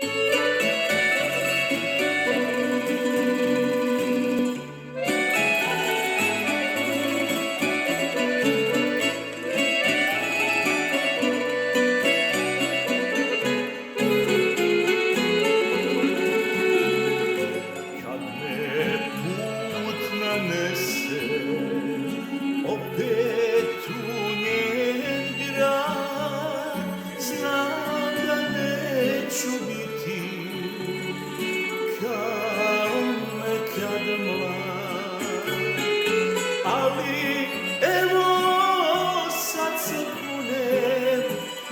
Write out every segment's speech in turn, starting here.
Kad me put nanese opet u njen grad, znam da neću biti kao nekad mlad. Ali evo sad se kunem,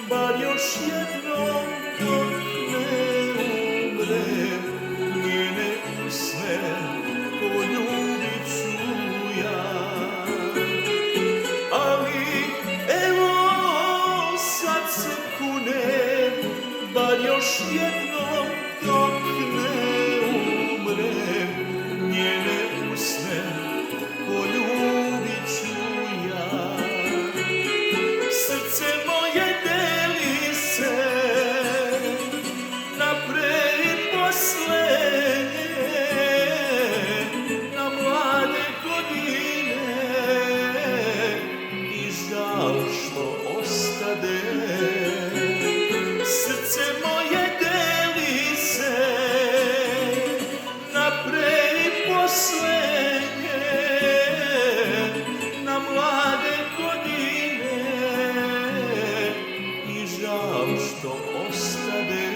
bar još jednom dok ne umrem, njene usne poljubit ću ja. Ali evo sad se kunem, bar još jednom dok ne umrem, njene usne poljubit ću ja. Srce moje deli se na pre i posle, na mlade godine i žal što ostade. Srce moje deli se na pre i posle, na mlade godine i žal što ostade.